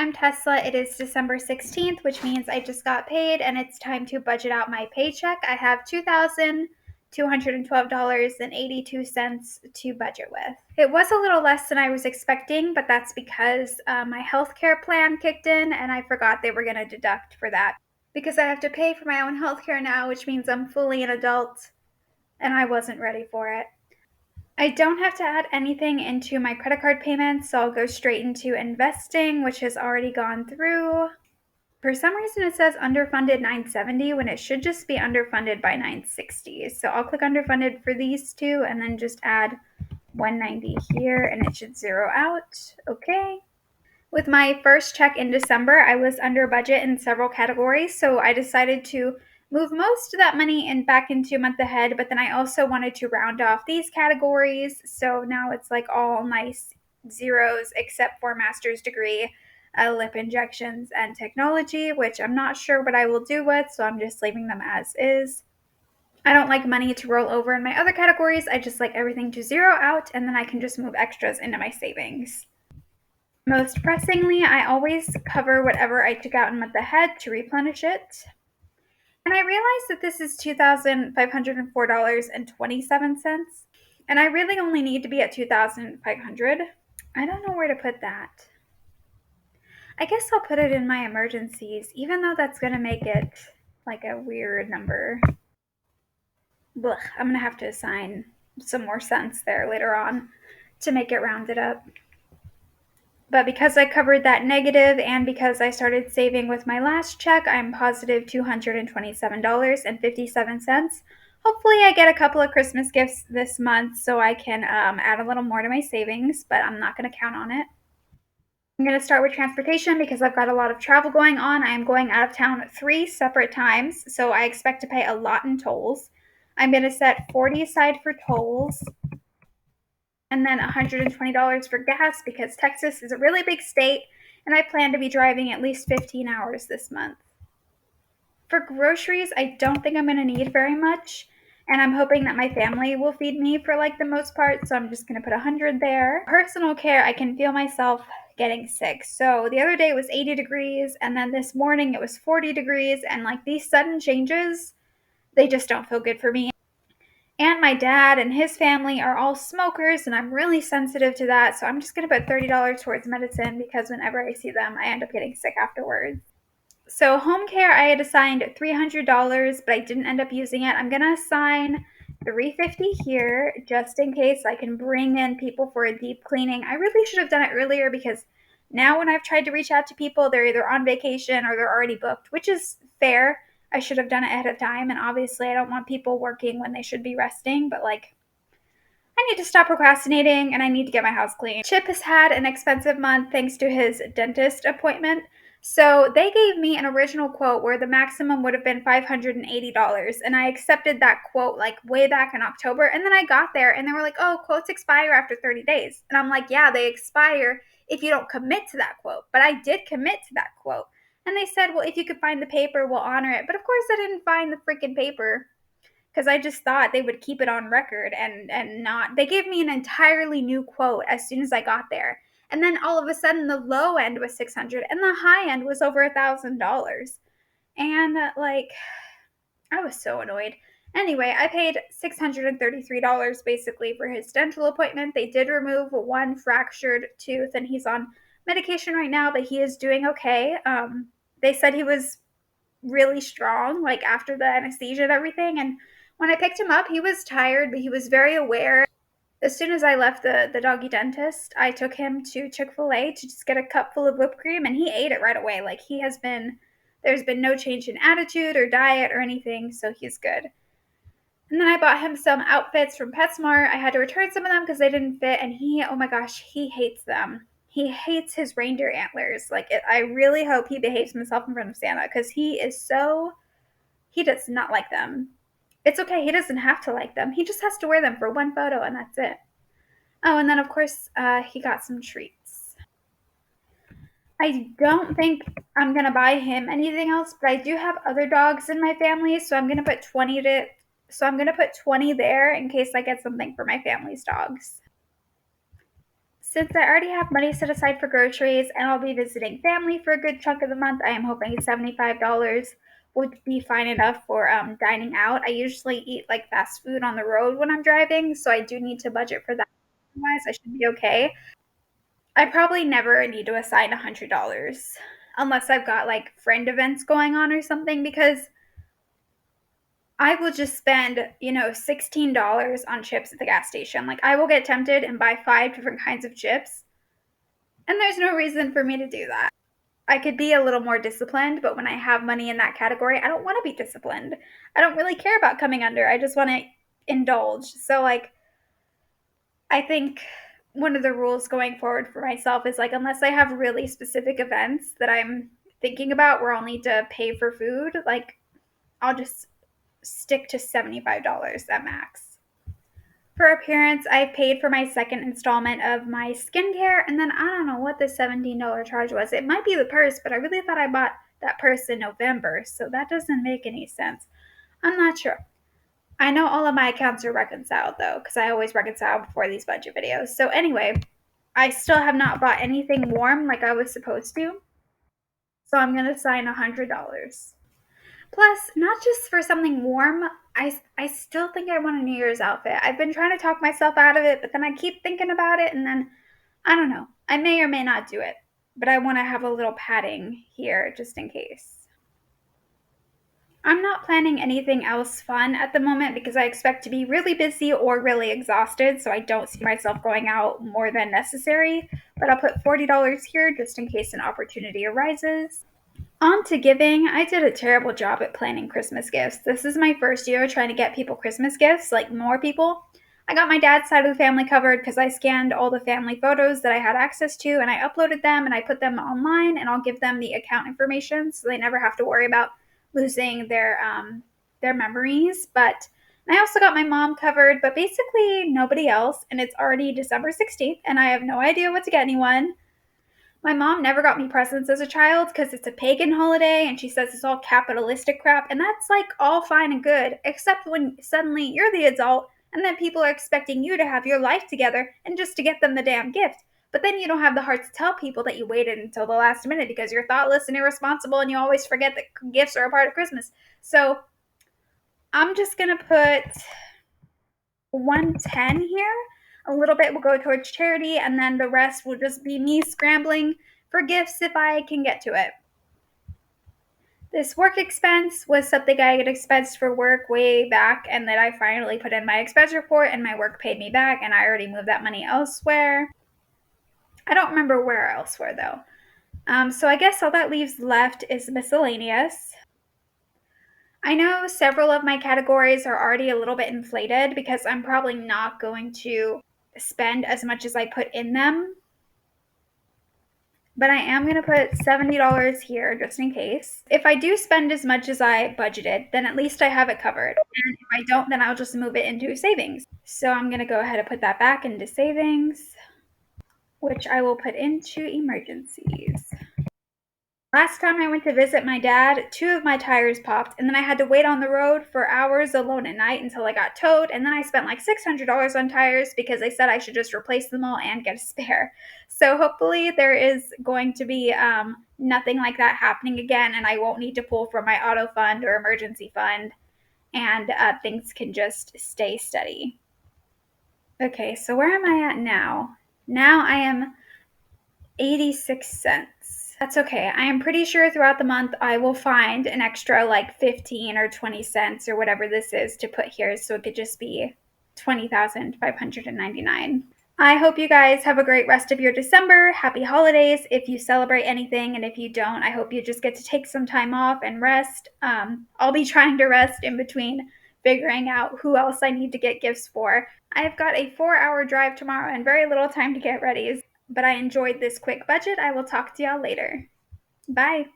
I'm Tesla. It is December 16th, which means I just got paid and it's time to budget out my paycheck. I have $2,212.82 to budget with. It was a little less than I was expecting, but that's because my healthcare plan kicked in and I forgot they were going to deduct for that. Because I have to pay for my own healthcare now, which means I'm fully an adult and I wasn't ready for it. I don't have to add anything into my credit card payments, so I'll go straight into investing, which has already gone through. For some reason, it says underfunded 970 when it should just be underfunded by 960. So I'll click underfunded for these two and then just add 190 here and it should zero out. Okay. With my first check in December, I was under budget in several categories, so I decided to move most of that money back into month ahead, but then I also wanted to round off these categories, so now it's like all nice zeros except for master's degree, lip injections, and technology, which I'm not sure what I will do with, so I'm just leaving them as is. I don't like money to roll over in my other categories. I just like everything to zero out, and then I can just move extras into my savings. Most pressingly, I always cover whatever I took out in month ahead to replenish it. And I realized that this is $2,504.27. And I really only need to be at 2,500. I don't know where to put that. I guess I'll put it in my emergencies, even though that's going to make it like a weird number. Blech, I'm going to have to assign some more cents there later on to make it rounded up. But because I covered that negative and because I started saving with my last check, I'm positive $227.57. Hopefully I get a couple of Christmas gifts this month so I can add a little more to my savings, but I'm not going to count on it. I'm going to start with transportation because I've got a lot of travel going on. I am going out of town 3 separate times, so I expect to pay a lot in tolls. I'm going to set 40 aside for tolls and then $120 for gas because Texas is a really big state and I plan to be driving at least 15 hours this month. For groceries, I don't think I'm going to need very much, and I'm hoping that my family will feed me for like the most part, so I'm just going to put 100 there. Personal care, I can feel myself getting sick. So the other day it was 80 degrees, and then this morning it was 40 degrees, and like these sudden changes, they just don't feel good for me. And my dad and his family are all smokers, and I'm really sensitive to that. So I'm just going to put $30 towards medicine because whenever I see them, I end up getting sick afterwards. So home care, I had assigned $300, but I didn't end up using it. I'm going to assign $350 here just in case I can bring in people for a deep cleaning. I really should have done it earlier because now when I've tried to reach out to people, they're either on vacation or they're already booked, which is fair. I should have done it ahead of time, and obviously I don't want people working when they should be resting, but like I need to stop procrastinating and I need to get my house clean. Chip has had an expensive month thanks to his dentist appointment. So they gave me an original quote where the maximum would have been $580, and I accepted that quote like way back in October, and then I got there and they were like, "Oh, quotes expire after 30 days." And I'm like, "Yeah, they expire if you don't commit to that quote." But I did commit to that quote. And they said, "Well, if you could find the paper, we'll honor it." But of course I didn't find the freaking paper because I just thought they would keep it on record and not. They gave me an entirely new quote as soon as I got there. And then all of a sudden the low end was 600 and the high end was over $1,000. And like I was so annoyed. Anyway, I paid $633 basically for his dental appointment. They did remove one fractured tooth and he's on medication right now, but he is doing okay. They said he was really strong, like after the anesthesia and everything. And when I picked him up, he was tired, but he was very aware. As soon as I left the doggy dentist, I took him to Chick-fil-A to just get a cup full of whipped cream, and he ate it right away. Like there's been no change in attitude or diet or anything, so he's good. And then I bought him some outfits from PetSmart. I had to return some of them because they didn't fit, and oh my gosh, he hates them. He hates his reindeer antlers. I really hope he behaves himself in front of Santa because he does not like them. It's okay, he doesn't have to like them. He just has to wear them for one photo and that's it. Oh, and then of course, he got some treats. I don't think I'm gonna buy him anything else, but I do have other dogs in my family, so I'm gonna put 20 there in case I get something for my family's dogs. Since I already have money set aside for groceries and I'll be visiting family for a good chunk of the month, I am hoping $75 would be fine enough for dining out. I usually eat like fast food on the road when I'm driving, so I do need to budget for that. Otherwise, I should be okay. I probably never need to assign $100 unless I've got like friend events going on or something because I will just spend, $16 on chips at the gas station. Like I will get tempted and buy 5 different kinds of chips, and there's no reason for me to do that. I could be a little more disciplined, but when I have money in that category, I don't want to be disciplined. I don't really care about coming under. I just want to indulge. So like I think one of the rules going forward for myself is like unless I have really specific events that I'm thinking about where I'll need to pay for food, like I'll just stick to $75 at max. For appearance, I paid for my second installment of my skincare, and then I don't know what the $17 charge was. It might be the purse, but I really thought I bought that purse in November, so that doesn't make any sense. I'm not sure. I know all of my accounts are reconciled though, because I always reconcile before these budget videos. So anyway, I still have not bought anything warm like I was supposed to, so I'm gonna sign $100. Plus, not just for something warm, I still think I want a New Year's outfit. I've been trying to talk myself out of it, but then I keep thinking about it, and then I don't know. I may or may not do it, but I want to have a little padding here just in case. I'm not planning anything else fun at the moment because I expect to be really busy or really exhausted, so I don't see myself going out more than necessary. But I'll put $40 here just in case an opportunity arises. On to giving, I did a terrible job at planning Christmas gifts. This is my first year trying to get people Christmas gifts, like more people. I got my dad's side of the family covered because I scanned all the family photos that I had access to and I uploaded them and I put them online and I'll give them the account information so they never have to worry about losing their memories. But I also got my mom covered, but basically nobody else. And it's already December 16th and I have no idea what to get anyone. My mom never got me presents as a child because it's a pagan holiday and she says it's all capitalistic crap. And that's like all fine and good, except when suddenly you're the adult and then people are expecting you to have your life together and just to get them the damn gift. But then you don't have the heart to tell people that you waited until the last minute because you're thoughtless and irresponsible and you always forget that gifts are a part of Christmas. So I'm just going to put 110 here. A little bit will go towards charity, and then the rest will just be me scrambling for gifts if I can get to it. This work expense was something I had expensed for work way back, and then I finally put in my expense report, and my work paid me back, and I already moved that money elsewhere. I don't remember where elsewhere, though. So I guess all that leaves left is miscellaneous. I know several of my categories are already a little bit inflated because I'm probably not going to spend as much as I put in them. But I am going to put $70 here just in case. If I do spend as much as I budgeted, then at least I have it covered. And if I don't, then I'll just move it into savings. So I'm going to go ahead and put that back into savings, which I will put into emergencies. Last time I went to visit my dad, 2 of my tires popped, and then I had to wait on the road for hours alone at night until I got towed, and then I spent like $600 on tires because they said I should just replace them all and get a spare. So hopefully there is going to be nothing like that happening again, and I won't need to pull from my auto fund or emergency fund, and things can just stay steady. Okay, so where am I at now? Now I am 86 cents. That's okay. I am pretty sure throughout the month I will find an extra like 15 or 20 cents or whatever this is to put here so it could just be 20,599. I hope you guys have a great rest of your December. Happy holidays if you celebrate anything, and if you don't, I hope you just get to take some time off and rest. I'll be trying to rest in between figuring out who else I need to get gifts for. I've got a 4-hour drive tomorrow and very little time to get ready, but I enjoyed this quick budget. I will talk to y'all later. Bye.